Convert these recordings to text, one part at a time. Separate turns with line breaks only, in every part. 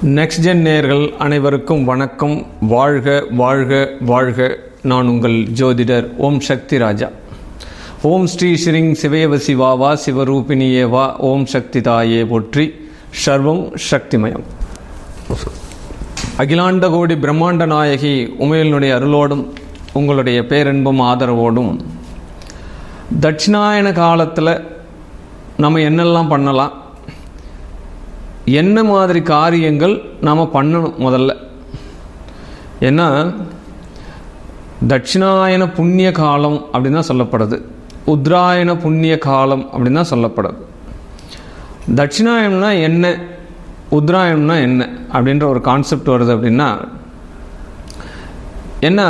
Next gen நேயர்கள் அனைவருக்கும் வணக்கம். வாழ்க வாழ்க வாழ்க. நான் உங்கள் ஜோதிடர் ஓம் சக்தி ராஜா. ஓம் ஸ்ரீ ஸ்ரீங் சிவயவ சிவாவா சிவரூபிணியேவா. ஓம் சக்தி தாயே போற்றி. சர்வம் சக்திமயம். அகிலாண்ட கோடி பிரம்மாண்ட நாயகி உமையலினுடைய அருளோடும் உங்களுடைய பேரன்பும் ஆதரவோடும் தட்சிணாயன காலத்தில் நம்ம என்னெல்லாம் பண்ணலாம், என்ன மாதிரி காரியங்கள் நாம் பண்ணணும் முதல்ல. ஏன்னா தட்சிணாயன புண்ணிய காலம் அப்படின்னு தான் சொல்லப்படுது, உத்ராயண புண்ணிய காலம் அப்படின்னு தான் சொல்லப்படுது. தட்சிணாயனம்னா என்ன, உத்ராயணம்னா என்ன அப்படின்ற ஒரு கான்செப்ட் வருது. அப்படின்னா என்ன,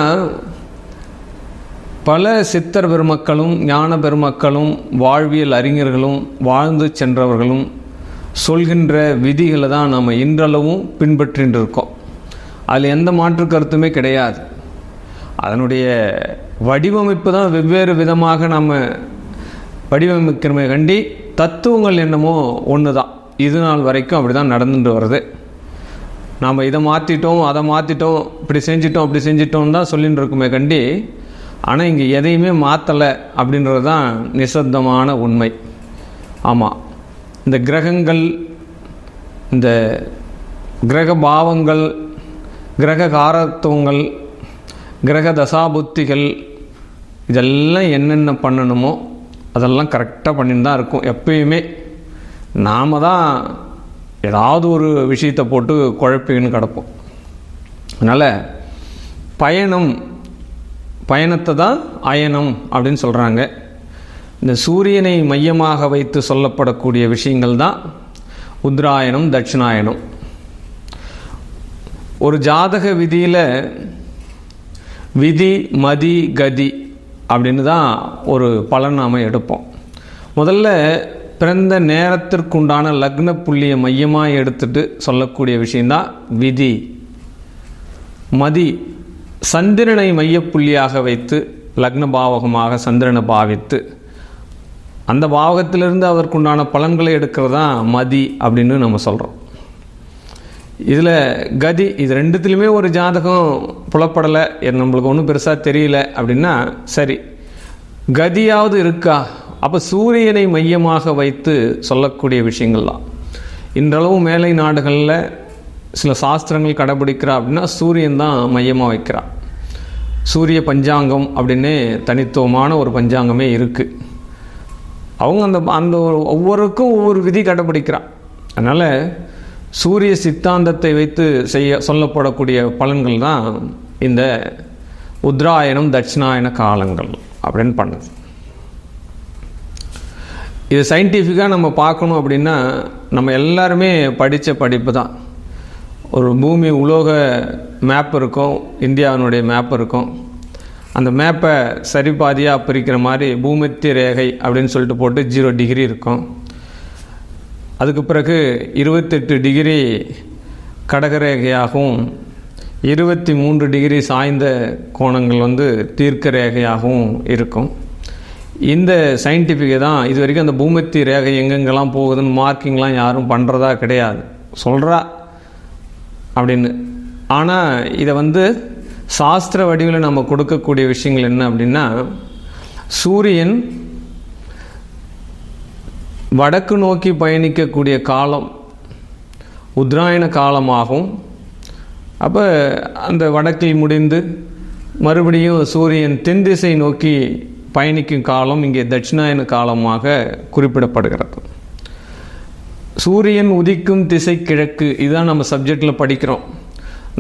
பல சித்தர் பெருமக்களும் ஞான பெருமக்களும் வாழ்வியல் அறிஞர்களும் வாழ்ந்து சென்றவர்களும் சொல்கின்ற விதிகளை தான் நாம் இன்றளவும் பின்பற்றின்னு இருக்கோம். அதில் எந்த மாற்று கருத்துமே கிடையாது. அதனுடைய வடிவமைப்பு தான் வெவ்வேறு விதமாக நம்ம வடிவமைக்கிறமே கண்டி தத்துவங்கள் என்னமோ ஒன்று தான். இது நாள் வரைக்கும் அப்படி தான் நடந்துட்டு வருது. நாம் இதை மாற்றிட்டோம், அதை மாற்றிட்டோம், இப்படி செஞ்சிட்டோம், அப்படி செஞ்சிட்டோம் தான் சொல்லிட்டு இருக்குமே கண்டி, ஆனால் இங்கே எதையுமே மாற்றலை அப்படின்றது தான் நிசப்தமான உண்மை. ஆமாம், இந்த கிரகங்கள், இந்த கிரக பாவங்கள், கிரக காரத்துவங்கள், கிரக தசாபுத்திகள், இதெல்லாம் என்னென்ன பண்ணணுமோ அதெல்லாம் கரெக்டாக பண்ணிட்டு தான் இருக்கும் எப்பயுமே. நாம் தான் ஏதாவது ஒரு விஷயத்தை போட்டு குழப்பின்னு கிடப்போம். அதனால் பயணத்தை தான் அயனம் அப்படின்னு சொல்கிறாங்க. இந்த சூரியனை மையமாக வைத்து சொல்லப்படக்கூடிய விஷயங்கள் தான் உத்ராயணம் தட்சிணாயனம். ஒரு ஜாதக விதியில் விதி மதி கதி அப்படின்னு தான் ஒரு பலன் நாம் எடுப்போம். முதல்ல பிறந்த நேரத்திற்குண்டான லக்ன புள்ளியை மையமாக எடுத்துட்டு சொல்லக்கூடிய விஷயந்தான் விதி. மதி சந்திரனை மையப்புள்ளியாக வைத்து லக்ன பாவகமாக சந்திரனை பாவித்து அந்த பாவகத்திலிருந்து அதற்குண்டான பலன்களை எடுக்கிறது தான் மதி அப்படின்னு நம்ம சொல்கிறோம். இதில் கதி, இது ரெண்டுத்துலேயுமே ஒரு ஜாதகம் புலப்படலை, நம்மளுக்கு ஒன்றும் பெருசாக தெரியல அப்படின்னா சரி, கதியாவது இருக்கா? அப்போ சூரியனை மையமாக வைத்து சொல்லக்கூடிய விஷயங்கள் தான். இன்றளவும் மேலை நாடுகளில் சில சாஸ்திரங்கள் கடைபிடிக்கிறா அப்படின்னா சூரியன் தான் மையமாக வைக்கிறா. சூரிய பஞ்சாங்கம் அப்படின்னு தனித்துவமான ஒரு பஞ்சாங்கமே இருக்குது. அவங்க அந்த ஒவ்வொருக்கும் ஒவ்வொரு விதி கடைபிடிக்கிறான். அதனால் சூரிய சித்தாந்தத்தை வைத்து சொல்லப்படக்கூடிய பலன்கள் தான் இந்த உத்ராயணம் தட்சிணாயன காலங்கள் அப்படின்னு பண்ணுது. இது சயின்டிஃபிக்காக நம்ம பார்க்கணும் அப்படின்னா நம்ம எல்லாருமே படித்த படிப்பு தான். ஒரு பூமி உலோக மேப் இருக்கும், இந்தியாவினுடைய மேப் இருக்கும். அந்த மேப்பை சரிபாதியாக பிரிக்கிற மாதிரி பூமத்திய ரேகை அப்படின்னு சொல்லிட்டு போட்டு 0 டிகிரி இருக்கும். அதுக்கு பிறகு 28 டிகிரி கடகரேகையாகவும் 23 டிகிரி சாய்ந்த கோணங்கள் தீர்க்க ரேகையாகவும் இருக்கும். இந்த சயின்டிஃபிக்கை தான் இது வரைக்கும் அந்த பூமத்திய ரேகை எங்கெங்கெல்லாம் போகுதுன்னு மார்க்கிங்லாம் யாரும் பண்ணுறதா கிடையாது, சொல்கிறா அப்படின்னு. ஆனால் இதை சாஸ்திர வடிவில் நம்ம கொடுக்கக்கூடிய விஷயங்கள் என்ன அப்படின்னா, சூரியன் வடக்கு நோக்கி பயணிக்கக்கூடிய காலம் உத்ராயண காலமாகும். அப்போ அந்த வடக்கில் முடிந்து மறுபடியும் சூரியன் தென் திசை நோக்கி பயணிக்கும் காலம் இங்கே தட்சிணாயன காலமாக குறிப்பிடப்படுகிறது. சூரியன் உதிக்கும் திசை கிழக்கு, இதுதான் நம்ம சப்ஜெக்டில் படிக்கிறோம்.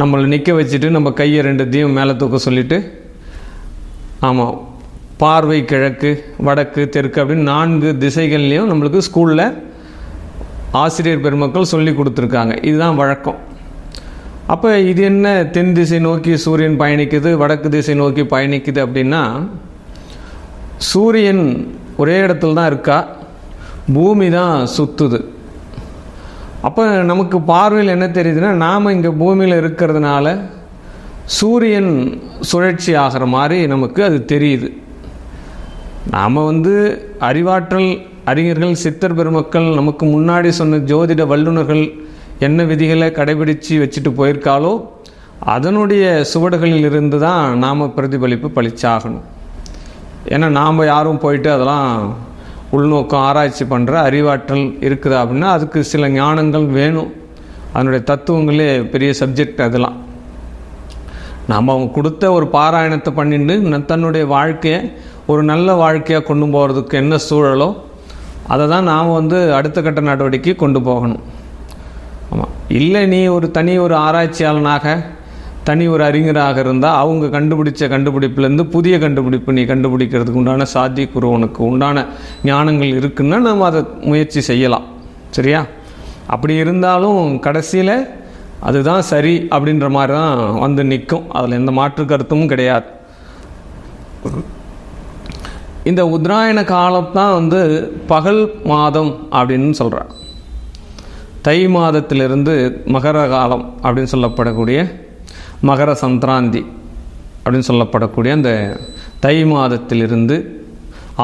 நம்மளை நிற்க வச்சுட்டு நம்ம கையை 2 மேலே தூக்க சொல்லிவிட்டு, ஆமாம், பார்வை கிழக்கு வடக்கு தெற்கு அப்படின்னு 4 திசைகள்லேயும் நம்மளுக்கு ஸ்கூலில் ஆசிரியர் பெருமக்கள் சொல்லி கொடுத்துருக்காங்க. இதுதான் வழக்கம். அப்போ இது என்ன, தென் திசை நோக்கி சூரியன் பயணிக்குது, வடக்கு திசை நோக்கி பயணிக்குது அப்படின்னா, சூரியன் ஒரே இடத்துல தான் இருக்கா, பூமி தான் சுற்றுது. அப்போ நமக்கு பார்வையில் என்ன தெரியுதுன்னா, நாம் இங்கே பூமியில் இருக்கிறதுனால சூரியன் சுழற்சி ஆகிற மாதிரி நமக்கு அது தெரியுது. நாம் அறிவாற்றல் அறிஞர்கள் சித்தர் பெருமக்கள் நமக்கு முன்னாடி சொன்ன ஜோதிட வல்லுநர்கள் என்ன விதிகளை கடைபிடித்து வச்சுட்டு போயிருக்காளோ அதனுடைய சுவடுகளில் இருந்து தான் நாம் பிரதிபலிப்பு பளிச்சாகணும். ஏன்னா நாம் யாரும் போயிட்டு அதெல்லாம் உள்நோக்கம் ஆராய்ச்சி பண்ணுற அறிவாற்றல் இருக்குதா அப்படின்னா அதுக்கு சில ஞானங்கள் வேணும். அதனுடைய தத்துவங்களே பெரிய சப்ஜெக்ட். அதெல்லாம் நாம் அவங்க கொடுத்த ஒரு பாராயணத்தை பண்ணிட்டு தன்னுடைய வாழ்க்கையை ஒரு நல்ல வாழ்க்கையாக கொண்டு போகிறதுக்கு என்ன சூழலோ அதை தான் நாம் அடுத்த கட்ட நடவடிக்கை கொண்டு போகணும். ஆமாம், இல்லை நீ ஒரு ஆராய்ச்சியாளனாக தனி ஒரு அறிஞராக இருந்தால் அவங்க கண்டுபிடிச்ச கண்டுபிடிப்புலேருந்து புதிய கண்டுபிடிப்பு நீ கண்டுபிடிக்கிறதுக்கு உண்டான சாத்தியக்கூறு உனக்கு உண்டான ஞானங்கள் இருக்குன்னா நம்ம அதை முயற்சி செய்யலாம். சரியா? அப்படி இருந்தாலும் கடைசியில் அதுதான் சரி அப்படின்ற மாதிரி தான் நிற்கும். அதில் எந்த மாற்று கருத்தும் கிடையாது. இந்த உத்தராயண காலத்தான் பகல் மாதம் அப்படின்னு சொல்கிறார். தை மாதத்திலிருந்து மகர காலம் அப்படின்னு சொல்லப்படக்கூடிய மகர சங்கராந்தி அப்படின்னு சொல்லப்படக்கூடிய அந்த தை மாதத்திலிருந்து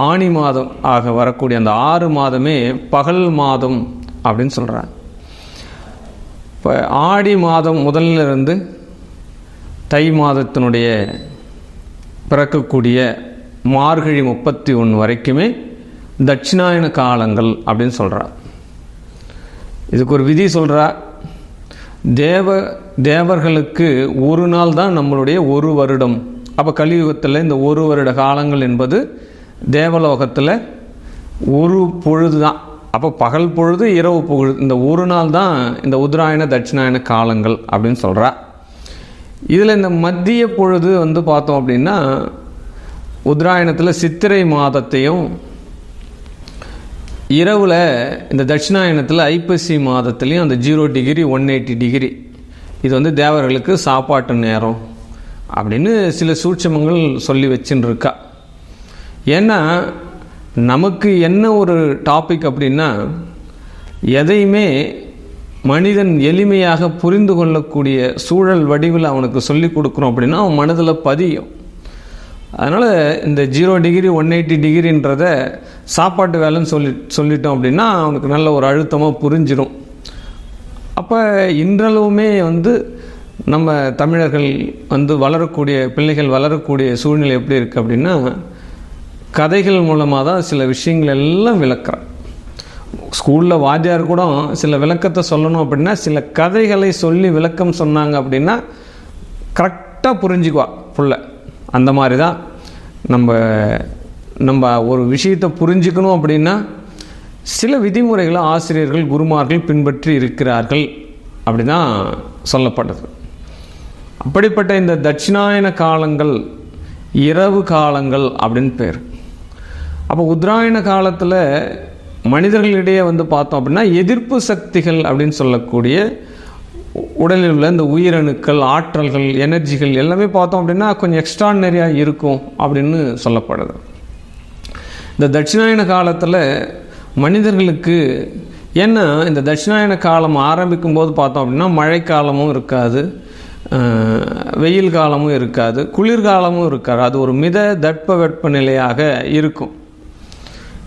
ஆனி மாதம் ஆக வரக்கூடிய அந்த 6 மாதமே பகல் மாதம் அப்படின்னு சொல்கிறார். இப்போ ஆடி மாதம் முதல்ல இருந்து தை மாதத்தினுடைய பிறக்கக்கூடிய மார்கழி 31 வரைக்குமே தட்சிணாயன காலங்கள் அப்படின்னு சொல்கிறார். இதுக்கு ஒரு விதி சொல்கிறா. தேவர்களுக்கு ஒரு நாள் தான் நம்மளுடைய ஒரு வருடம். அப்போ கலியுகத்தில் இந்த ஒரு வருட காலங்கள் என்பது தேவலோகத்தில் ஒரு பொழுது தான். அப்போ பகல் பொழுது இரவு பொழுது இந்த ஒரு நாள் தான் இந்த உத்தராயண தட்சிணாயன காலங்கள் அப்படின்னு சொல்கிறா. இதில் இந்த மத்திய பொழுது பார்த்தோம் அப்படின்னா உத்தராயணத்தில் சித்திரை மாதத்தையும் இரவில் இந்த தட்சிணாயனத்தில் ஐப்பசி மாதத்துலேயும் அந்த 0 டிகிரி 180 டிகிரி இது தேவர்களுக்கு சாப்பாட்டு நேரம் அப்படின்னு சில சூட்சமங்கள் சொல்லி வச்சுன்னு இருக்கா. ஏன்னா நமக்கு என்ன ஒரு டாபிக் அப்படின்னா எதையுமே மனிதன் எளிமையாக புரிந்து கொள்ளக்கூடிய சூழல் வடிவில் அவனுக்கு சொல்லி கொடுக்குறோம் அப்படின்னா அவன் மனதில் பதியும். அதனால் இந்த 0 டிகிரி 180 டிகிரின்றத சாப்பாட்டு வேலைன்னு சொல்லிட்டோம் அப்படின்னா அவனுக்கு நல்ல ஒரு அழுத்தமாக புரிஞ்சிடும். அப்போ இன்றளவுமே நம்ம தமிழர்கள் வளரக்கூடிய பிள்ளைகள் வளரக்கூடிய சூழ்நிலை எப்படி இருக்குது அப்படின்னா கதைகள் மூலமாக தான் சில விஷயங்கள் எல்லாம் விளக்குறான். ஸ்கூலில் வாத்தியார் கூட சில விளக்கத்தை சொல்லணும் அப்படின்னா சில கதைகளை சொல்லி விளக்கம் சொன்னாங்க அப்படின்னா கரெக்டாக புரிஞ்சுக்குவா புள்ள. அந்த மாதிரி தான் நம்ம ஒரு விஷயத்தை புரிஞ்சுக்கணும் அப்படின்னா சில விதிமுறைகளை ஆசிரியர்கள் குருமார்கள் பின்பற்றி இருக்கிறார்கள் அப்படி தான் சொல்லப்பட்டது. அப்படிப்பட்ட இந்த தட்சிணாயன காலங்கள் இரவு காலங்கள் அப்படின்னு பேர். அப்போ உத்தராயண காலத்தில் மனிதர்களிடையே பார்த்தோம் அப்படின்னா எதிர்ப்பு சக்திகள் அப்படின்னு சொல்லக்கூடிய உடலில் உள்ள இந்த உயிரணுக்கள் ஆற்றல்கள் எனர்ஜிகள் எல்லாமே பார்த்தோம் அப்படின்னா கொஞ்சம் எக்ஸ்ட்ரானரியாக இருக்கும் அப்படின்னு சொல்லப்படுது. இந்த தட்சிணாயன காலத்தில் மனிதர்களுக்கு ஏன்னா இந்த தட்சிணாயன காலம் ஆரம்பிக்கும் போது பார்த்தோம் அப்படின்னா மழைக்காலமும் இருக்காது, வெயில் காலமும் இருக்காது, குளிர்காலமும் இருக்காது. அது ஒரு மித தட்ப வெப்பநிலையாக இருக்கும்.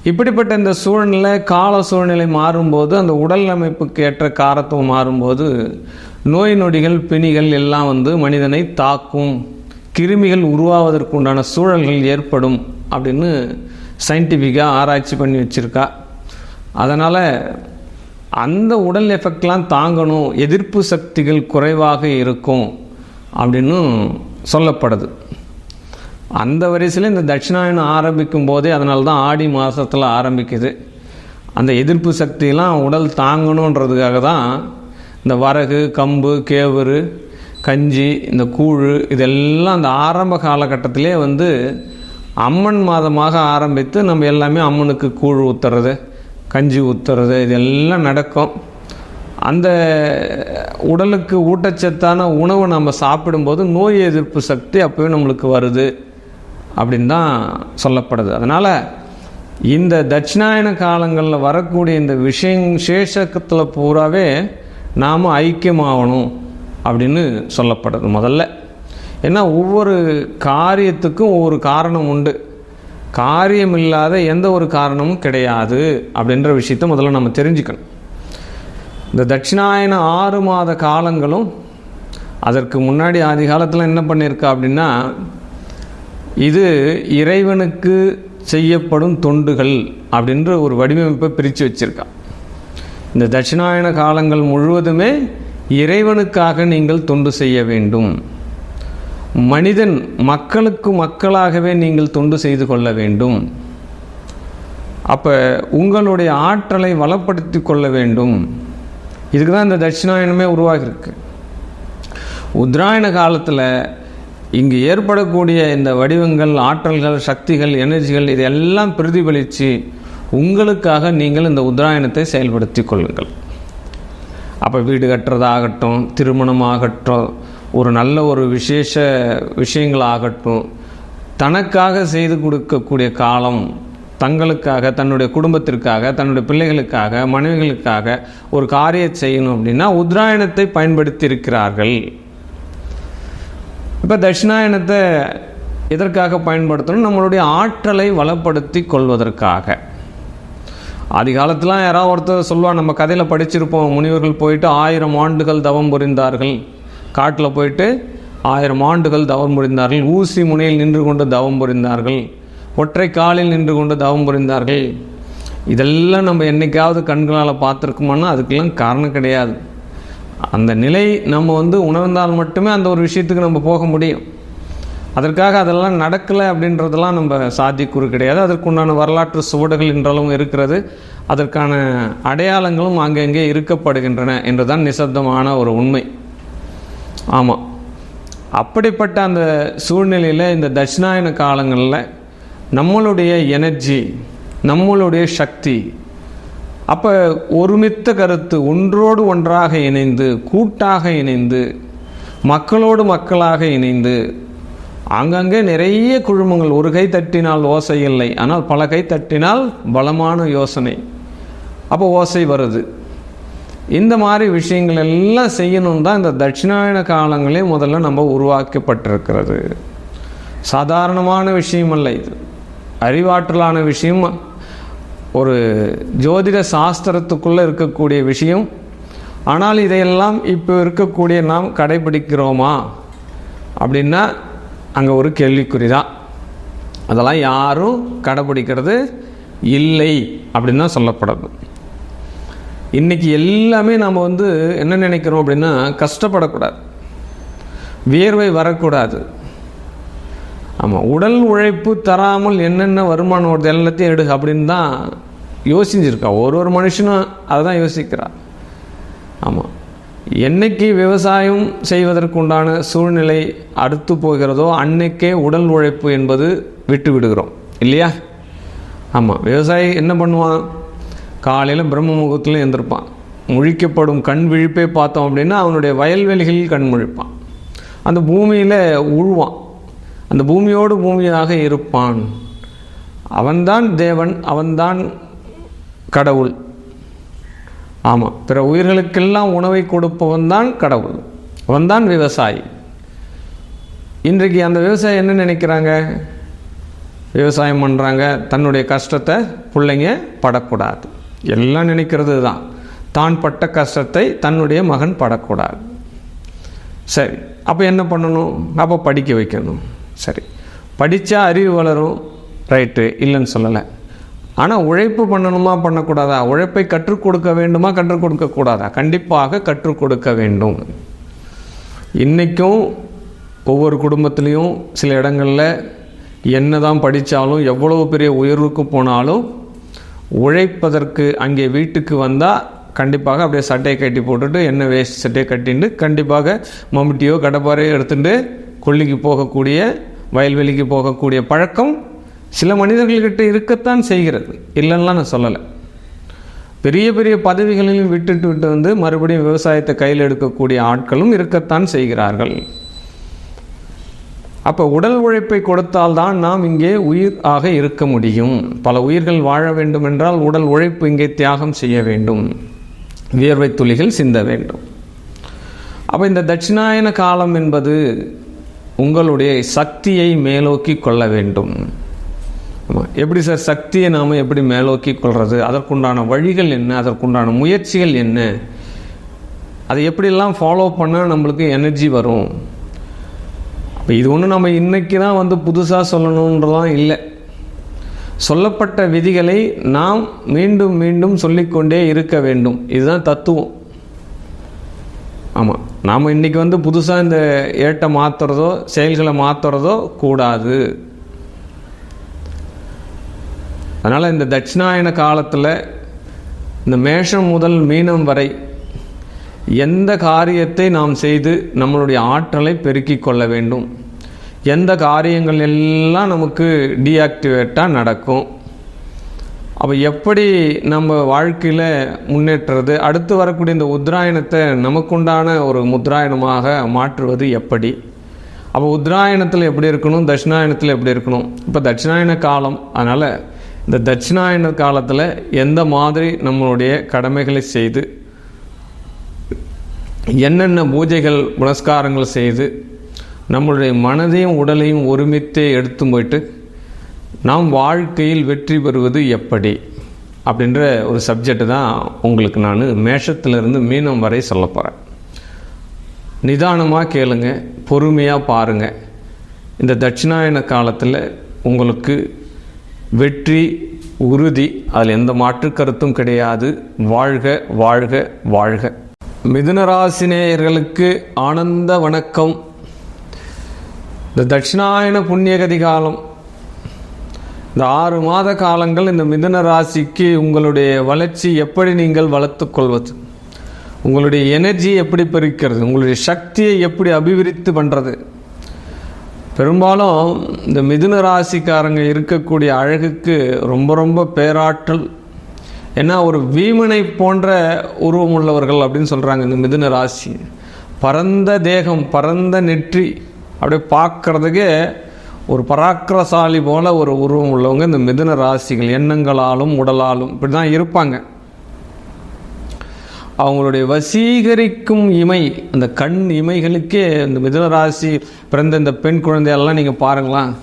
இப்படிப்பட்ட இந்த சூழ்நிலை கால சூழ்நிலை மாறும்போது அந்த உடல் அமைப்புக்கு ஏற்ற காரத்துவம் மாறும்போது நோய் நொடிகள் பிணிகள் எல்லாம் மனிதனை தாக்கும், கிருமிகள் உருவாவதற்கு உண்டான சூழல்கள் ஏற்படும் அப்படின்னு சயின்டிஃபிக்காக ஆராய்ச்சி பண்ணி வச்சுருக்கா. அதனால் அந்த உடல் எஃபெக்ட்லாம் தாங்கணும், எதிர்ப்பு சக்திகள் குறைவாக இருக்கும் அப்படின்னு சொல்லப்படுது. அந்த வரிசையில் இந்த தட்சிணாயனம் ஆரம்பிக்கும் போதே அதனால தான் ஆடி மாதத்தில் ஆரம்பிக்குது. அந்த எதிர்ப்பு சக்தியெல்லாம் உடல் தாங்கணுன்றதுக்காக தான் இந்த வரகு கம்பு கேவுரு கஞ்சி இந்த கூழ் இதெல்லாம் அந்த ஆரம்ப காலகட்டத்திலே அம்மன் மாதமாக ஆரம்பித்து நம்ம எல்லாமே அம்மனுக்கு கூழ் ஊற்றுறது கஞ்சி ஊற்றுறது இதெல்லாம் நடக்கும். அந்த உடலுக்கு ஊட்டச்சத்தான உணவை நம்ம சாப்பிடும்போது நோய் எதிர்ப்பு சக்தி அப்போவே நம்மளுக்கு வருது அப்படின்னு தான் சொல்லப்படுது. அதனால் இந்த தட்சிணாயன காலங்களில் வரக்கூடிய இந்த விசேஷத்தில் பூராவே நாம் ஐக்கியமாகணும் அப்படின்னு சொல்லப்படுது முதல்ல. ஏன்னா ஒவ்வொரு காரியத்துக்கும் ஒவ்வொரு காரணம் உண்டு, காரியம் இல்லாத எந்த ஒரு காரணமும் கிடையாது அப்படின்ற விஷயத்த முதல்ல நம்ம தெரிஞ்சுக்கணும். இந்த தட்சிணாயன 6 மாத காலங்களும் அதற்கு முன்னாடி ஆதி காலத்தில் என்ன பண்ணியிருக்கா அப்படின்னா, இது இறைவனுக்கு செய்யப்படும் தொண்டுகள் அப்படின்ற ஒரு வடிவமைப்பை பிரித்து வச்சிருக்கா. இந்த தட்சிணாயன காலங்கள் முழுவதுமே இறைவனுக்காக நீங்கள் தொண்டு செய்ய வேண்டும். மனிதன் மக்களுக்கு மக்களாகவே நீங்கள் தொண்டு செய்து கொள்ள வேண்டும். அப்போ உங்களுடைய ஆற்றலை வளப்படுத்தி கொள்ள வேண்டும். இதுக்கு தான் இந்த தட்சிணாயனமே உருவாகியிருக்கு. உத்தராயண காலத்தில் இங்கு ஏற்படக்கூடிய இந்த வடிவங்கள், ஆற்றல்கள், சக்திகள், எனர்ஜிகள் இதெல்லாம் பிரதிபலித்து உங்களுக்காக நீங்கள் இந்த உத்தராயணத்தை செயல்படுத்தி கொள்ளுங்கள். அப்போ வீடு கட்டுறதாகட்டும், திருமணமாகட்டும், ஒரு நல்ல ஒரு விசேஷ விஷயங்களாகட்டும், தனக்காக செய்து கொடுக்கக்கூடிய காலம், தங்களுக்காக, தன்னுடைய குடும்பத்திற்காக, தன்னுடைய பிள்ளைகளுக்காக, மனைவிகளுக்காக ஒரு காரியம் செய்யணும் அப்படின்னா உத்தராயணத்தை பயன்படுத்தி இருக்கிறார்கள். இப்போ தட்சிணாயனத்தை எதற்காக பயன்படுத்தணும்? நம்மளுடைய ஆற்றலை வளப்படுத்தி கொள்வதற்காக. ஆதி காலத்துலாம் யாராவது ஒருத்தர் சொல்லுவாங்க, நம்ம கதையில் படிச்சிருப்போம், முனிவர்கள் போயிட்டு 1000 ஆண்டுகள் தவம் புரிந்தார்கள், காட்டில் போயிட்டு 1000 ஆண்டுகள் தவம் புரிந்தார்கள், ஊசி முனையில் நின்று கொண்டு தவம் புரிந்தார்கள், ஒற்றை காலில் நின்று கொண்டு தவம் புரிந்தார்கள். இதெல்லாம் நம்ம என்னைக்காவது கண்களால் பார்த்துருக்குமானா அதுக்கெல்லாம் காரணம் கிடையாது. அந்த நிலை நம்ம உணர்ந்தால் மட்டுமே அந்த ஒரு விஷயத்துக்கு நம்ம போக முடியும். அதற்காக அதெல்லாம் நடக்கலை அப்படின்றதெல்லாம் நம்ம சாத்தியக்கூறு கிடையாது. அதற்குண்டான வரலாற்று சுவடுகள் என்றாலும் இருக்கிறது, அதற்கான அடையாளங்களும் அங்கங்கே இருக்கப்படுகின்றன என்றுதான் நிசப்தமான ஒரு உண்மை. ஆமாம், அப்படிப்பட்ட அந்த சூழ்நிலையில் இந்த தட்சிணாயன காலங்களில் நம்மளுடைய எனர்ஜி, நம்மளுடைய சக்தி, அப்போ ஒருமித்த கருத்து, ஒன்றோடு ஒன்றாக இணைந்து, கூட்டாக இணைந்து, மக்களோடு மக்களாக இணைந்து, அங்கங்கே நிறைய குழுமங்கள், ஒரு கை தட்டினால் ஓசை இல்லை, ஆனால் பல கை தட்டினால் பலமான யோசனை, அப்போ ஓசை வருது. இந்த மாதிரி விஷயங்கள் எல்லாம் செய்யணும் தான் இந்த தட்சிணாயன காலங்களே முதல்ல நம்ம உருவாக்கப்பட்டிருக்கிறது. சாதாரணமான விஷயம் அல்ல இது, அறிவாற்றலான விஷயம், ஒரு ஜோதிட சாஸ்திரத்துக்குள்ளே இருக்கக்கூடிய விஷயம். ஆனால் இதையெல்லாம் இப்போ இருக்கக்கூடிய நாம் கடைபிடிக்கிறோமா அப்படின்னா அங்கே ஒரு கேள்விக்குறிதான். அதெல்லாம் யாரும் கடைபிடிக்கிறது இல்லை அப்படின்னு தான் சொல்லப்படுது. இன்றைக்கி எல்லாமே நாம் என்ன நினைக்கிறோம் அப்படின்னா, கஷ்டப்படக்கூடாது, வியர்வை வரக்கூடாது. ஆமாம், உடல் உழைப்பு தராமல் என்னென்ன வருமானம் வருது எல்லாத்தையும் எடு அப்படின்னு தான் யோசிச்சிருக்கா. ஒரு மனுஷனும் அதை தான் யோசிக்கிறா. ஆமாம், என்னைக்கு விவசாயம் செய்வதற்குண்டான சூழ்நிலை அடுத்து போகிறதோ அன்னைக்கே உடல் உழைப்பு என்பது விட்டு விடுகிறோம் இல்லையா? ஆமாம், விவசாயி என்ன பண்ணுவான்? காலையில் பிரம்ம முகூர்த்தத்தில் எழுந்திருப்பான். முழிக்கப்படும் கண் விழிப்பை பார்த்தோம் அப்படின்னா அவனுடைய வயல்வெளிகளில் கண் முழிப்பான், அந்த பூமியில் உழுவான், அந்த பூமியோடு பூமியாக இருப்பான். அவன்தான் தேவன், அவன்தான் கடவுள். ஆமாம், பிற உயிர்களுக்கெல்லாம் உணவை கொடுப்பவன் தான் கடவுள், அவன்தான் விவசாயி. இன்றைக்கு அந்த விவசாயி என்ன நினைக்கிறாங்க? விவசாயம் பண்ணுறாங்க, தன்னுடைய கஷ்டத்தை பிள்ளைங்க படக்கூடாது, எல்லாம் நினைக்கிறது தான். தான் பட்ட கஷ்டத்தை தன்னுடைய மகன் படக்கூடாது. சரி, அப்போ என்ன பண்ணணும்? அப்போ படிக்க வைக்கணும். சரி, படித்தா அறிவு வளரும், ரைட்டு, இல்லைன்னு சொல்லலை. ஆனால் உழைப்பு பண்ணணுமா பண்ணக்கூடாதா? உழைப்பை கற்றுக் கொடுக்க வேண்டுமா கற்றுக் கொடுக்கக்கூடாதா? கண்டிப்பாக கற்றுக் கொடுக்க வேண்டும். இன்றைக்கும் ஒவ்வொரு குடும்பத்துலேயும் சில இடங்களில் என்ன தான் படித்தாலும், எவ்வளோ பெரிய உயர்வுக்கு போனாலும், உழைப்பதற்கு அங்கே வீட்டுக்கு வந்தால் கண்டிப்பாக அப்படியே சட்டையை கட்டி போட்டுட்டு, என்ன வேஸ்ட் சட்டையை கட்டிட்டு, கண்டிப்பாக மம்முட்டியோ கடப்பாரையோ எடுத்துகிட்டு கொல்லிக்கு போகக்கூடிய, வயல்வெளிக்கு போகக்கூடிய பழக்கம் சில மனிதர்கள்கிட்ட இருக்கத்தான் செய்கிறது, இல்லைன்னா நான் சொல்லலை. பெரிய பெரிய பதவிகளிலும் விட்டு மறுபடியும் விவசாயத்தை கையில் எடுக்கக்கூடிய ஆட்களும் இருக்கத்தான் செய்கிறார்கள். அப்போ உடல் உழைப்பை கொடுத்தால்தான் நாம் இங்கே உயிர் ஆக இருக்க முடியும். பல உயிர்கள் வாழ வேண்டும் என்றால் உடல் உழைப்பு இங்கே தியாகம் செய்ய வேண்டும், வியர்வை துளிகள் சிந்த வேண்டும். அப்போ இந்த தட்சிணாயன காலம் என்பது உங்களுடைய சக்தியை மேலோக்கி கொள்ள வேண்டும். எப்படி சார் சக்தியை நாம் எப்படி மேலோக்கி கொள்வது? அதற்குண்டான வழிகள் என்ன? அதற்குண்டான முயற்சிகள் என்ன? அதை எப்படிலாம் ஃபாலோ பண்ணால் நம்மளுக்கு எனர்ஜி வரும். இப்போ இது ஒன்று நம்ம இன்றைக்கி தான் வந்து புதுசாக சொல்லணுன்றதான் இல்லை. சொல்லப்பட்ட விதிகளை நாம் மீண்டும் மீண்டும் சொல்லிக்கொண்டே இருக்க வேண்டும். இதுதான் தத்துவம். ஆமாம், நாம் இன்றைக்கி வந்து புதுசாக இந்த ஏட்டை மாற்றுறதோ செயல்களை மாற்றுறதோ கூடாது. அதனால் இந்த தட்சிணாயன காலத்தில் இந்த மேஷம் முதல் மீனம் வரை எந்த காரியத்தை நாம் செய்து நம்மளுடைய ஆற்றலை பெருக்கிக் கொள்ள வேண்டும், எந்த காரியங்கள் எல்லாம் நமக்கு டீஆக்டிவேட்டாக நடக்கும், அப்போ எப்படி நம்ம வாழ்க்கையில் முன்னேற்றுறது, அடுத்து வரக்கூடிய இந்த உத்தராயணத்தை நமக்குண்டான ஒரு முத்ராயணமாக மாற்றுவது எப்படி, அப்போ உத்தராயணத்தில் எப்படி இருக்கணும், தட்சிணாயணத்தில் எப்படி இருக்கணும். இப்போ தட்சிணாயன காலம், அதனால் இந்த தட்சிணாயன காலத்தில் எந்த மாதிரி நம்மளுடைய கடமைகளை செய்து என்னென்ன பூஜைகள் புனஸ்காரங்கள் செய்து நம்மளுடைய மனதையும் உடலையும் ஒருமித்தே எடுத்து போயிட்டு நாம் வாழ்க்கையில் வெற்றி பெறுவது எப்படி அப்படின்ற ஒரு சப்ஜெக்டு தான் உங்களுக்கு நான் மேஷத்திலிருந்து மீனம் வரை சொல்ல போகிறேன். நிதானமாக கேளுங்க, பொறுமையாக பாருங்கள். இந்த தட்சிணாயன காலத்தில் உங்களுக்கு வெற்றி உறுதி, அதில் எந்த மாற்று கருத்தும் கிடையாது. வாழ்க வாழ்க வாழ்க. மிதுனராசினேயர்களுக்கு ஆனந்த வணக்கம். இந்த தட்சிணாயன புண்ணியகதி காலம், இந்த 6 மாத காலங்கள் இந்த மிதுன ராசிக்கு உங்களுடைய வளர்ச்சி எப்படி நீங்கள் வளர்த்து கொள்வது, உங்களுடைய எனர்ஜி எப்படி பெருக்கிறது, உங்களுடைய சக்தியை எப்படி அபிவிருத்தி பண்ணுறது. பெரும்பாலும் இந்த மிதுன ராசிக்காரங்க இருக்கக்கூடிய அழகுக்கு ரொம்ப ரொம்ப பேராற்றல். ஏன்னா ஒரு வீமனை போன்ற உருவம் உள்ளவர்கள் அப்படின்னு சொல்கிறாங்க இந்த மிதுன ராசி. பரந்த தேகம், பரந்த நெற்றி, அப்படியே பார்க்குறதுக்கே ஒரு பராக்கிரசாலி போல ஒரு உருவம் உள்ளவங்க இந்த மிதுன ராசிகள். எண்ணங்களாலும் உடலாலும் இப்படி தான் இருப்பாங்க. அவங்களுடைய வசீகரிக்கும் இமை, அந்த கண் இமைகளுக்கே இந்த மிதுன ராசி பிறந்த இந்த பெண் குழந்தையெல்லாம் நீங்கள் பாருங்களேன்,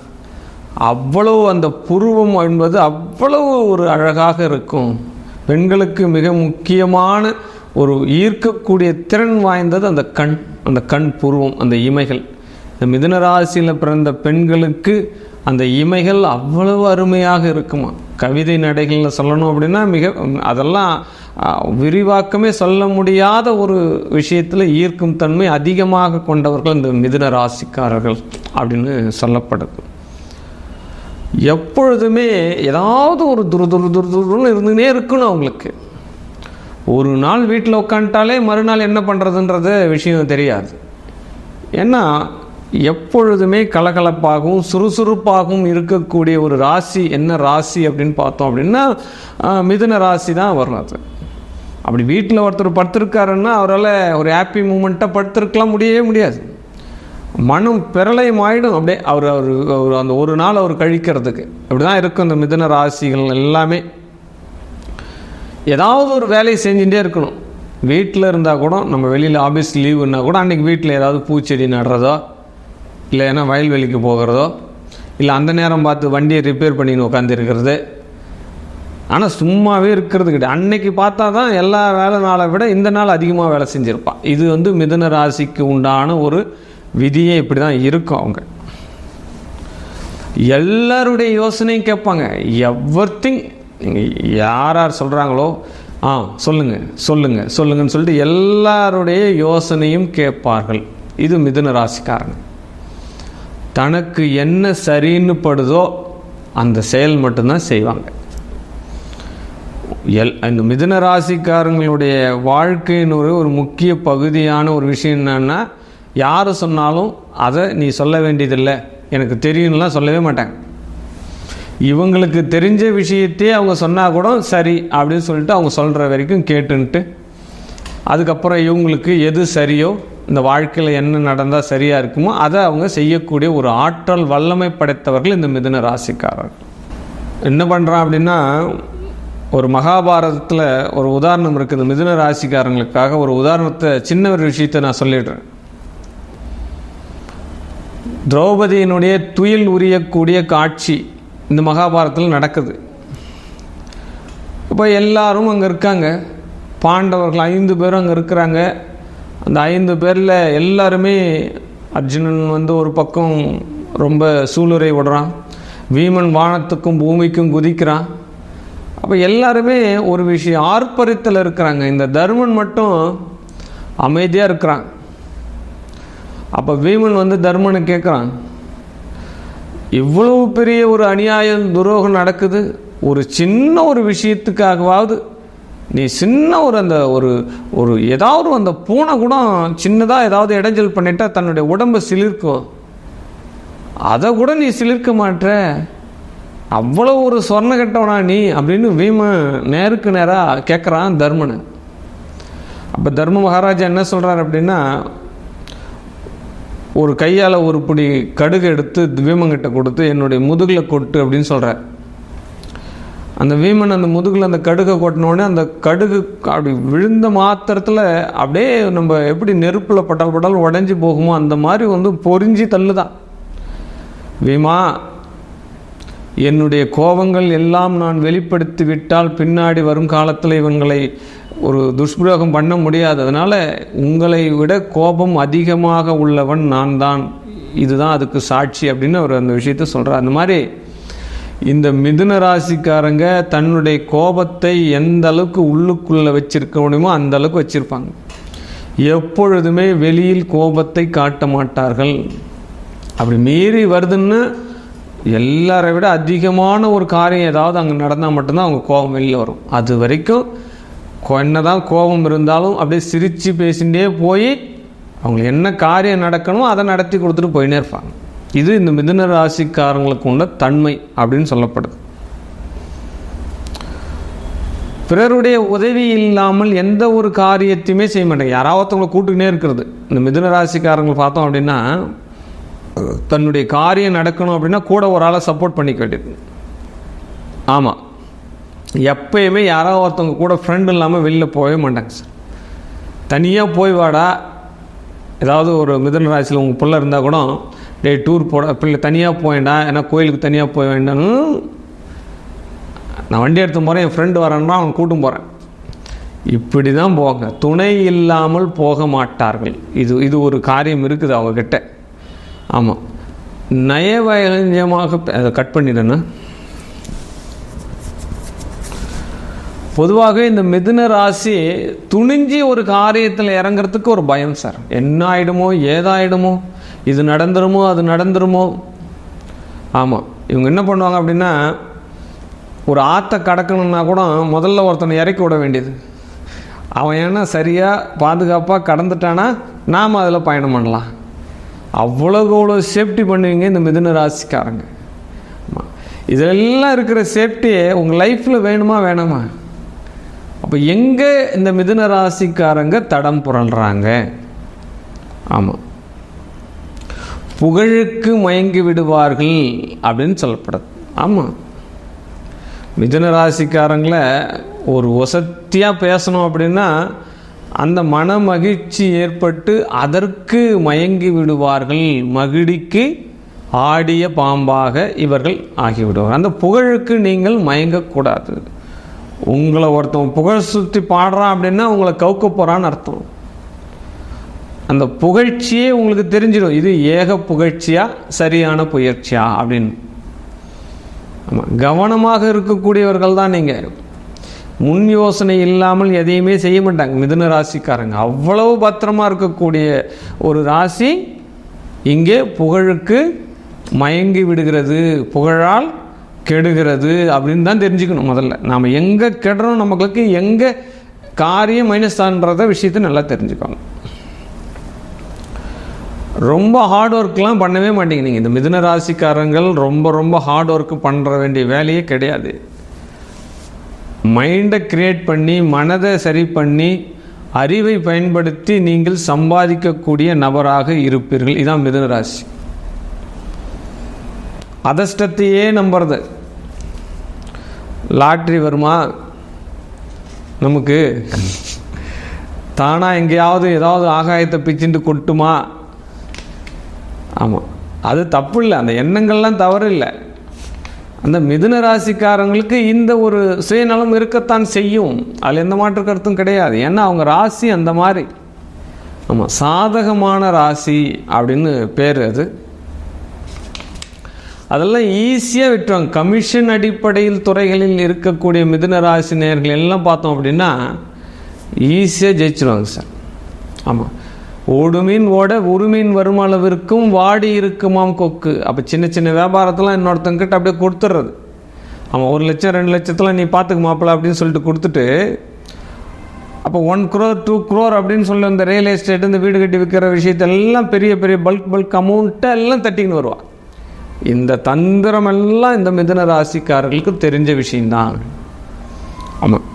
அவ்வளவு அந்த புருவம் என்பது அவ்வளவு ஒரு அழகாக இருக்கும். பெண்களுக்கு மிக முக்கியமான ஒரு ஈர்க்கக்கூடிய திறன் வாய்ந்தது அந்த கண் புருவம், அந்த இமைகள். இந்த மிதுன ராசியில் பிறந்த பெண்களுக்கு அந்த இமைகள் அவ்வளவு அருமையாக இருக்குமா. கவிதை நடைகளில் சொல்லணும் அப்படின்னா அதெல்லாம் விரிவாக்கமே சொல்ல முடியாத ஒரு விஷயத்தில் ஈர்க்கும் தன்மை அதிகமாக கொண்டவர்கள் இந்த மிதுன ராசிக்காரர்கள் அப்படின்னு சொல்லப்படுது. எப்பொழுதுமே ஏதாவது ஒரு துருன்னு இருந்துகிட்டே இருக்கணும் அவங்களுக்கு. ஒரு நாள் வீட்டில் உட்காந்துட்டாலே மறுநாள் என்ன பண்ணுறதுன்றது விஷயம் தெரியாது. ஏன்னா எப்பொழுதுமே கலகலப்பாகவும் சுறுசுறுப்பாகவும் இருக்கக்கூடிய ஒரு ராசி என்ன ராசி அப்படின்னு பார்த்தோம் அப்படின்னா மிதுன ராசி தான் வரும். அது அப்படி வீட்டில் ஒருத்தர் படுத்திருக்காருன்னா அவரால் ஒரு ஹாப்பி மூமெண்ட்டாக படுத்திருக்கலாம் முடியவே முடியாது. மனம் பிரளயம் ஆகிடும் அப்படியே அவர் அந்த ஒரு நாள் அவர் கழிக்கிறதுக்கு. அப்படி தான் இருக்கும் இந்த மிதுன ராசிகள் எல்லாமே. ஏதாவது ஒரு வேலையை செஞ்சுட்டே இருக்கணும். வீட்டில் இருந்தால் கூட, நம்ம வெளியில் ஆஃபீஸ் லீவுன்னா கூட அன்றைக்கி வீட்டில் ஏதாவது பூச்செடி நடுறதோ, இல்லைன்னா வயல்வெளிக்கு போகிறதோ, இல்லை அந்த நேரம் பார்த்து வண்டியை ரிப்பேர் பண்ணின்னு உட்காந்துருக்கிறது. ஆனால் சும்மாவே இருக்கிறது கிடையாது. அன்னைக்கு பார்த்தா தான் எல்லா வேலை நாளை விட இந்த நாள் அதிகமாக வேலை செஞ்சுருப்பான். இது வந்து மிதுன ராசிக்கு உண்டான ஒரு விதியே இப்படி தான் இருக்கும். அவங்க எல்லாருடைய யோசனையும் கேட்பாங்க. எவ்ரிதிங் நீங்கள் யார் சொல்கிறாங்களோ சொல்லுங்கன்னு சொல்லிட்டு எல்லாருடைய யோசனையும் கேட்பார்கள். இது மிதுன ராசிக்காரங்க. தனக்கு என்ன சரின்னு படுதோ அந்த செயல் மட்டும்தான் செய்வாங்க. இந்த மிதுன ராசிக்காரங்களுடைய வாழ்க்கையின் ஒரு முக்கிய பகுதியான ஒரு விஷயம் என்னன்னா, யார் சொன்னாலும் அதை நீ சொல்ல வேண்டியதில்லை, எனக்கு தெரியும்லாம் சொல்லவே மாட்டாங்க. இவங்களுக்கு தெரிஞ்ச விஷயத்தையே அவங்க சொன்னால் கூட சரி அப்படின்னு சொல்லிட்டு அவங்க சொல்கிற வரைக்கும் கேட்டுன்ட்டு அதுக்கப்புறம் இவங்களுக்கு எது சரியோ, இந்த வாழ்க்கையில் என்ன நடந்தால் சரியாக இருக்குமோ அதை அவங்க செய்யக்கூடிய ஒரு ஆற்றல் வல்லமை படைத்தவர்கள் இந்த மிதுன ராசிக்காரர்கள். என்ன பண்ணுறான் அப்படின்னா, ஒரு மகாபாரதத்தில் ஒரு உதாரணம் இருக்குது. மிதுன ராசிக்காரங்களுக்காக ஒரு உதாரணத்தை, சின்ன ஒரு விஷயத்தை நான் சொல்லிடுறேன். திரௌபதியினுடைய துயில் உரியக்கூடிய காட்சி இந்த மகாபாரதத்தில் நடக்குது. இப்போ எல்லாரும் அங்கே இருக்காங்க. பாண்டவர்கள் 5 பேரும் அங்கே இருக்கிறாங்க. அந்த 5 பேரில் எல்லாருமே அர்ஜுனன் வந்து ஒரு பக்கம் ரொம்ப சூளுரை விடுறான், வீமன் வானத்துக்கும் பூமிக்கும் குதிக்கிறான். அப்போ எல்லாருமே ஒரு விஷயம் ஆர்ப்பரித்தல் இருக்கிறாங்க. இந்த தர்மன் மட்டும் அமைதியாக இருக்கிறான். அப்போ வீமன் வந்து தர்மனை கேட்குறான், இவ்வளவு பெரிய ஒரு அநியாயம் துரோகம் நடக்குது, ஒரு சின்ன ஒரு விஷயத்துக்காகவாவது நீ சின்ன ஒரு அந்த ஒரு ஏதாவது அந்த பூனை கூட சின்னதாக ஏதாவது இடைஞ்சல் பண்ணிட்டா தன்னுடைய உடம்பை சிலிர்க்கும், அதை கூட நீ சிலிர்க்க மாட்ட, அவ்வளோ ஒரு சொர்ண கட்டவனா நீ அப்படின்னு வீமன் நேருக்கு நேராக கேட்குறான் தர்மனை. அப்போ தர்ம மகாராஜா என்ன சொல்கிறார் அப்படின்னா, ஒரு கையால் ஒரு பிடி கடுகு எடுத்து வீமங்கிட்ட கொடுத்து என்னுடைய முதுகில் கொட்டு அப்படின்னு சொல்கிறார். அந்த வீமன் அந்த முதுகில் அந்த கடுகை கொட்டினோடனே அந்த கடுகு அப்படி விழுந்த மாத்திரத்தில் அப்படியே நம்ம எப்படி நெருப்பில் பட்டால் உடஞ்சி போகுமோ அந்த மாதிரி வந்து பொறிஞ்சி தள்ளுதான். வீமா, என்னுடைய கோபங்கள் எல்லாம் நான் வெளிப்படுத்தி விட்டால் பின்னாடி வரும் காலத்தில் இவங்களை ஒரு துஷ்பிரயோகம் பண்ண முடியாது, அதனால் உங்களை விட கோபம் அதிகமாக உள்ளவன் நான் தான், இதுதான் அதுக்கு சாட்சி அப்படின்னு அவர் அந்த விஷயத்த சொல்கிறார். அந்த மாதிரி இந்த மிதுன ராசிக்காரங்க தன்னுடைய கோபத்தை எந்த அளவுக்கு உள்ளுக்குள்ளே வச்சிருக்க முடியுமோ அந்த அளவுக்கு வச்சுருப்பாங்க. எப்பொழுதுமே வெளியில் கோபத்தை காட்ட மாட்டார்கள். அப்படி மீறி வருதுன்னு எல்லாரை விட அதிகமான ஒரு காரியம் ஏதாவது அங்கே நடந்தால் மட்டும்தான் அவங்க கோபம் வெளியில் வரும். அது வரைக்கும் என்னதான் கோபம் இருந்தாலும் அப்படியே சிரித்து பேசிகிட்டே போய் அவங்களுக்கு என்ன காரியம் நடக்கணுமோ அதை நடத்தி கொடுத்துட்டு போயினே இருப்பாங்க. இது இந்த மிதுன ராசிக்காரங்களுக்கு உள்ள தன்மை அப்படின்னு சொல்லப்படுது. பிறருடைய உதவி இல்லாமல் எந்த ஒரு காரியத்தையுமே செய்ய மாட்டாங்க. யாராவது ஒருத்தவங்களை கூட்டுக்கினே இருக்கிறது. இந்த மிதுன ராசிக்காரங்களை பார்த்தோம் அப்படின்னா, தன்னுடைய காரியம் நடக்கணும் அப்படின்னா கூட ஒரு ஆளை சப்போர்ட் பண்ணிக்க வேண்டியது. ஆமாம், எப்பயுமே யாராவது ஒருத்தவங்க கூட ஃப்ரெண்டு இல்லாமல் வெளியில் போகவே மாட்டாங்க சார். தனியாக போய் வாடா, ஏதாவது ஒரு மிதுன ராசியில் உங்கள் பிள்ளை இருந்தால் கூட டே டூர் போட பிள்ளை தனியாக போவேண்டா, ஏன்னா கோயிலுக்கு தனியாக போய் வேண்டான்னு நான் வண்டி எடுத்து போகிறேன், என் ஃப்ரெண்டு வரேன்னா அவன் கூட்டும் போகிறேன், இப்படி தான் போங்க. துணை இல்லாமல் போக மாட்டார்கள். இது ஒரு காரியம் இருக்குது அவங்கக்கிட்ட. ஆமாம், நயவயஞ்சமாக அதை கட் பண்ணிடுறேன்னா. பொதுவாக இந்த மிதுன ராசி துணிஞ்சி ஒரு காரியத்தில் இறங்கிறதுக்கு ஒரு பயம் சார். என்ன ஆகிடுமோ, ஏதாயிடுமோ, இது நடந்துருமோ, அது நடந்துருமோ. ஆமாம், இவங்க என்ன பண்ணுவாங்க அப்படின்னா, ஒரு ஆற்றை கடக்கணுன்னா கூட முதல்ல ஒருத்தனை இறக்கி விட வேண்டியது. அவன் ஏன்னா சரியாக பாதுகாப்பாக கடந்துட்டானா நாம் அதில் பயணம் பண்ணலாம். அவ்வளோ சேஃப்டி பண்ணுவீங்க இந்த மிதுன ராசிக்காரங்க. ஆமாம், இதெல்லாம் இருக்கிற சேஃப்டியே உங்கள் லைஃப்பில் வேணுமா வேணாமா? அப்போ எங்கே இந்த மிதுன ராசிக்காரங்க தடம் புரள்றாங்க? ஆமாம், புகழுக்கு மயங்கி விடுவார்கள் அப்படின்னு சொல்லப்படுது. ஆமாம், மிதுன ராசிக்காரங்களை ஒரு வசத்தியாக பேசணும் அப்படின்னா அந்த மன மகிழ்ச்சி ஏற்பட்டு அதற்கு மயங்கி விடுவார்கள். மகிழ்ச்சிக்கு ஆடிய பாம்பாக இவர்கள் ஆகிவிடுவார்கள். அந்த புகழுக்கு நீங்கள் மயங்கக்கூடாது. உங்களை ஒருத்தன் புகழ் சுற்றி பாடுறான் அப்படின்னா உங்களை கவுக்க போகிறான்னு அர்த்தம். அந்த புகழ்ச்சியே உங்களுக்கு தெரிஞ்சிடும், இது ஏக புகழ்ச்சியா சரியான புயற்சியா அப்படின்னு. ஆமாம், கவனமாக இருக்கக்கூடியவர்கள் தான் நீங்கள். முன் யோசனை இல்லாமல் எதையுமே செய்ய மாட்டாங்க மிதுன ராசிக்காரங்க. அவ்வளவு பத்திரமாக இருக்கக்கூடிய ஒரு ராசி இங்கே புகழுக்கு மயங்கி விடுகிறது, புகழால் கெடுகிறது அப்படின்னு தான் தெரிஞ்சுக்கணும். முதல்ல நாம் எங்கே கெடுறோம், நமக்கு எங்கே காரியம் மைனஸ் ஆன்றத விஷயத்தை நல்லா தெரிஞ்சுக்கோங்க. ரொம்ப ஹார்ட் ஒர்க்லாம் பண்ணவே மாட்டீங்க நீங்கள். இந்த மிதுன ராசிக்காரங்கள் ரொம்ப ஹார்ட் ஒர்க் பண்ணுற வேண்டிய வேலையே கிடையாது. மைண்டை கிரியேட் பண்ணி, மனதை சரி பண்ணி, அறிவை பயன்படுத்தி நீங்கள் சம்பாதிக்கக்கூடிய நபராக இருப்பீர்கள். இதான் மிதுன ராசி. அதிர்ஷ்டத்தையே நம்புறது. லாட்ரி வருமா நமக்கு, தானாக எங்கேயாவது ஏதாவது ஆகாயத்தை பிச்சுட்டு கொட்டுமா? ஆமாம், அது தப்பு இல்லை, அந்த எண்ணங்கள்லாம் தவறு இல்லை. அந்த மிதுன ராசிக்காரங்களுக்கு இந்த ஒரு சுயநலம் இருக்கத்தான் செய்யும், அதில் எந்த மாற்று கருத்தும் கிடையாது. ஏன்னா அவங்க ராசி அந்த மாதிரி. ஆமாம், சாதகமான ராசி அப்படின்னு பேர் அது. அதெல்லாம் ஈஸியாக விட்டுருவாங்க. கமிஷன் அடிப்படையில் துறைகளில் இருக்கக்கூடிய மிதுன ராசி நேயர்கள் எல்லாம் பார்த்தோம் அப்படின்னா ஈஸியாக ஜெயிச்சிருவாங்க சார். ஆமாம், ஓடுமீன் ஓட உருமீன் வரும் அளவிற்கும் வாடி இருக்குமாம் கொக்கு. அப்போ சின்ன சின்ன வியாபாரத்தெல்லாம் இன்னொருத்தங்கிட்ட அப்படியே கொடுத்துட்றது. ஆமாம், 1 லட்சம் 2 லட்சத்தில் நீ பார்த்துக்க மாப்பிள்ள அப்படின்னு சொல்லிட்டு கொடுத்துட்டு, அப்போ 1 crore 2 crore அப்படின்னு சொல்லி இந்த ரியல் எஸ்டேட் இந்த வீடு கட்டி விற்கிற விஷயத்தெல்லாம் பெரிய பெரிய பல்க் அமௌண்ட்டை எல்லாம் தட்டின்னு வருவாள். இந்த தந்திரம் எல்லாம் இந்த மிதுன ராசிக்காரர்களுக்கு தெரிஞ்ச விஷயம்தான். ஆமாம்,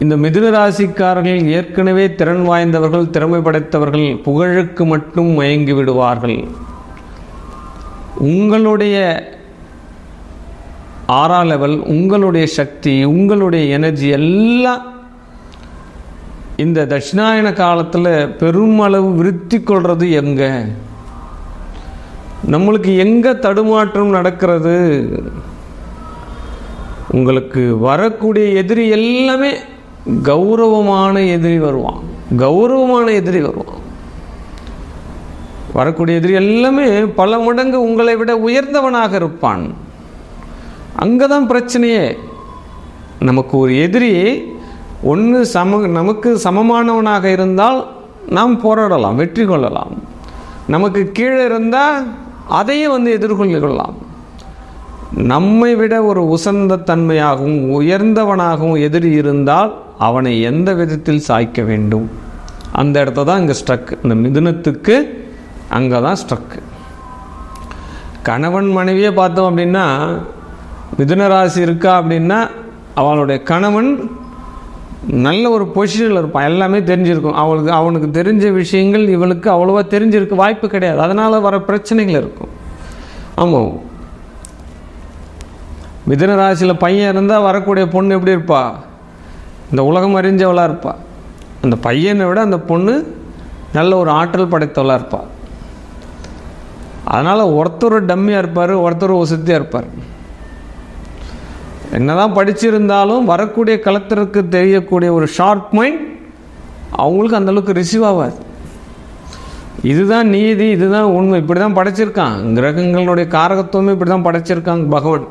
இந்த மிதுன ராசிக்காரர்கள் ஏற்கனவே திறன் வாய்ந்தவர்கள், திறமை படைத்தவர்கள், புகழுக்கு மட்டும் மயங்கி விடுவார்கள். உங்களுடைய ஆறா லெவல், உங்களுடைய சக்தி, உங்களுடைய எனர்ஜி எல்லாம் இந்த தட்சிணாயன காலத்தில் பெருமளவு விருத்தி கொள்வது எங்க? நம்மளுக்கு எங்கே தடுமாற்றம் நடக்கிறது? உங்களுக்கு வரக்கூடிய எதிரி எல்லாமே கௌரவமான எதிரி வருவான். வரக்கூடிய எதிரி எல்லாமே பல மடங்கு உங்களை விட உயர்ந்தவனாக இருப்பான். அங்கே தான் பிரச்சனையே. நமக்கு ஒரு எதிரி ஒன்று நமக்கு சமமானவனாக இருந்தால் நாம் போராடலாம், வெற்றி கொள்ளலாம். நமக்கு கீழே இருந்தால் அதையும் எதிர்கொள்ளலாம். நம்மை விட ஒரு உசந்த தன்மையாகவும் உயர்ந்தவனாகவும் எதிரி இருந்தால் அவனை எந்த விதத்தில் சாய்க்க வேண்டும்? அந்த இடத்த தான் இங்கே ஸ்ட்ரக். இந்த மிதுனத்துக்கு அங்கே தான் ஸ்ட்ரக்கு. கணவன் மனைவியே பார்த்தோம் அப்படின்னா, மிதுன ராசி இருக்கா அப்படின்னா அவளுடைய கணவன் நல்ல ஒரு பொசிஷனில் இருப்பான். எல்லாமே தெரிஞ்சிருக்கும். அவனுக்கு தெரிஞ்ச விஷயங்கள் இவளுக்கு அவ்வளோவா தெரிஞ்சிருக்க வாய்ப்பு கிடையாது. அதனால் வர பிரச்சனைகள் இருக்கும். ஆமாம், மிதுன ராசியில் பையன் இருந்தால் வரக்கூடிய பொண்ணு எப்படி இருப்பா? இந்த உலகம் அறிஞ்சவளாக இருப்பா. அந்த பையனை விட அந்த பொண்ணு நல்ல ஒரு ஆற்றல் படைத்தவளாக இருப்பாள். அதனால் ஒருத்தர் டம்மியாக இருப்பார், ஒருத்தர் ஒசத்தியாக இருப்பார். என்னதான் படிச்சிருந்தாலும் வரக்கூடிய களத்திற்கு தெரியக்கூடிய ஒரு ஷார்ப் மைண்ட் அவங்களுக்கு அந்தளவுக்கு ரிசீவ் ஆகாது. இதுதான் நீதி, இதுதான் உண்மை, இப்படி தான் படைச்சிருக்கான். கிரகங்களுடைய காரகத்துவமே இப்படி தான் படைச்சிருக்காங்க பகவான்.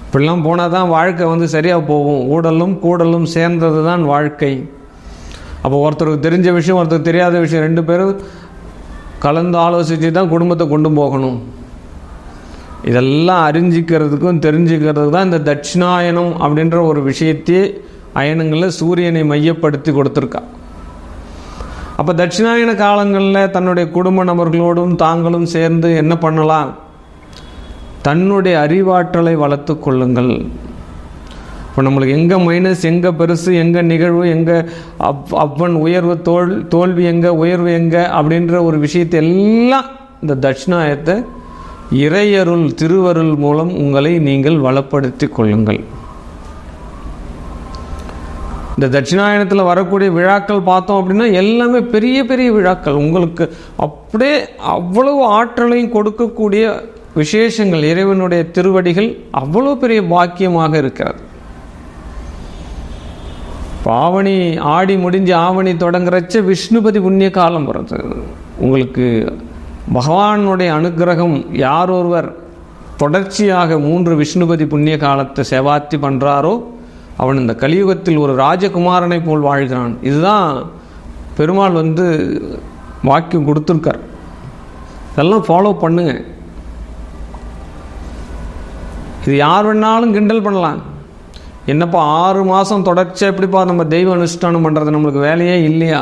இப்படிலாம் போனால் தான் வாழ்க்கை சரியாக போகும். ஊடலும் கூடலும் சேர்ந்தது தான் வாழ்க்கை. அப்போ ஒருத்தருக்கு தெரிஞ்ச விஷயம், ஒருத்தருக்கு தெரியாத விஷயம், 2 பேரும் கலந்து ஆலோசித்து தான் குடும்பத்தை கொண்டு போகணும். இதெல்லாம் அறிஞ்சிக்கிறதுக்கும் தெரிஞ்சுக்கிறதுக்கு தான் இந்த தட்சிணாயனம் அப்படின்ற ஒரு விஷயத்தையே அயனங்களில் சூரியனை மையப்படுத்தி கொடுத்துருக்கா. அப்போ தட்சிணாயன காலங்களில் தன்னுடைய குடும்ப நபர்களோடும் தாங்களும் சேர்ந்து என்ன பண்ணலாம்? தன்னுடைய அறிவாற்றலை வளர்த்து கொள்ளுங்கள். இப்போ நம்மளுக்கு எங்கே மைனஸ், எங்கே பெருசு, எங்கே நிகழ்வு, எங்கே அப்பன் உயர்வு, தோல்வி எங்கே, உயர்வு எங்கே அப்படின்ற ஒரு விஷயத்தை எல்லாம் இந்த தட்சிணாயத்தை இறையருள் திருவருள் மூலம் உங்களை நீங்கள் வளப்படுத்தி கொள்ளுங்கள். இந்த தட்சிணாயனத்தில் வரக்கூடிய விழாக்கள் பார்த்தோம் அப்படின்னா எல்லாமே பெரிய பெரிய விழாக்கள். உங்களுக்கு அப்படியே அவ்வளவு ஆற்றலையும் கொடுக்கக்கூடிய விசேஷங்கள், இறைவனுடைய திருவடிகள் அவ்வளோ பெரிய பாக்கியமாக இருக்கிறது. ஆவணி ஆடி முடிஞ்சு ஆவணி தொடங்குறச்ச விஷ்ணுபதி புண்ணிய காலம் வருது. உங்களுக்கு பகவானுடைய அனுகிரகம் யார் ஒருவர் தொடர்ச்சியாக 3 விஷ்ணுபதி புண்ணிய காலத்தை செவாத்தி பண்ணுறாரோ அவன் இந்த கலியுகத்தில் ஒரு ராஜகுமாரனை போல் வாழ்கிறான். இதுதான் பெருமாள் வாக்கியம் கொடுத்துருக்கார். இதெல்லாம் ஃபாலோ பண்ணுங்க. இது யார் வேணாலும் கிண்டல் பண்ணலாம். என்னப்பா 6 மாதம் தொடர்ச்சியாக எப்படிப்பா நம்ம தெய்வ அனுஷ்டானம் பண்ணுறது? நம்மளுக்கு வேலையே இல்லையா?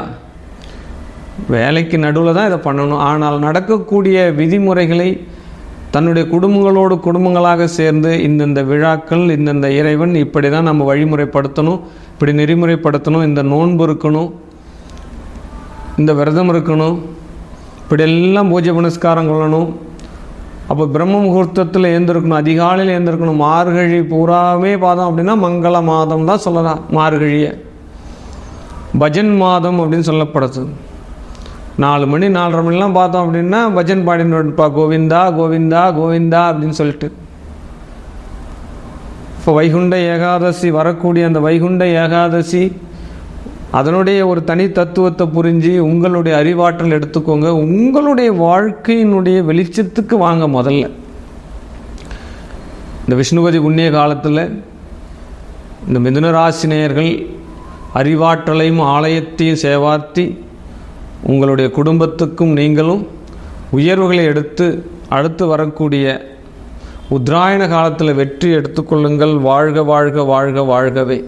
வேலைக்கு நடுவில் தான் இதை பண்ணணும். ஆனால் நடக்கக்கூடிய விதிமுறைகளை தன்னுடைய குடும்பங்களாக சேர்ந்து இந்தந்த விழாக்கள், இந்தந்த இறைவன் இப்படி தான் நம்ம வழிமுறைப்படுத்தணும், இப்படி நெறிமுறைப்படுத்தணும், இந்த நோன்பு இருக்கணும், இந்த விரதம் இருக்கணும், இப்படியெல்லாம் பூஜை புனஸ்காரம் கொள்ளணும். அப்போ பிரம்ம முகூர்த்தத்தில் எழுந்திருக்கணும், அதிகாலையில் எழுந்திருக்கணும். மார்கழி பூராவே பார்த்தோம் அப்படின்னா மங்கள மாதம் தான் சொல்லலாம். மார்கழியை பஜன் மாதம் அப்படின்னு சொல்லப்படுது. 4 மணி 4:30 மணிலாம் பார்த்தோம் அப்படின்னா பஜன் பாடினோடுப்பா, கோவிந்தா கோவிந்தா கோவிந்தா அப்படின்னு சொல்லிட்டு. இப்போ வைகுண்ட ஏகாதசி வரக்கூடிய அந்த வைகுண்ட ஏகாதசி அதனுடைய ஒரு தனி தத்துவத்தை புரிஞ்சு உங்களுடைய அறிவாற்றல் எடுத்துக்கோங்க. உங்களுடைய வாழ்க்கையினுடைய வெளிச்சத்துக்கு வாங்க. முதல்ல இந்த விஷ்ணுபதி புண்ணிய காலத்தில் இந்த மிதுனராசினியர்கள் அறிவாற்றலையும் ஆலயத்தையும் சேவார்த்தி உங்களுடைய குடும்பத்துக்கும் நீங்களும் உயர்வுகளை எடுத்து அடுத்து வரக்கூடிய உத்தராயண காலத்தில் வெற்றி எடுத்துக்கொள்ளுங்கள். வாழ்க வாழ்க வாழ்க வாழ்கவே.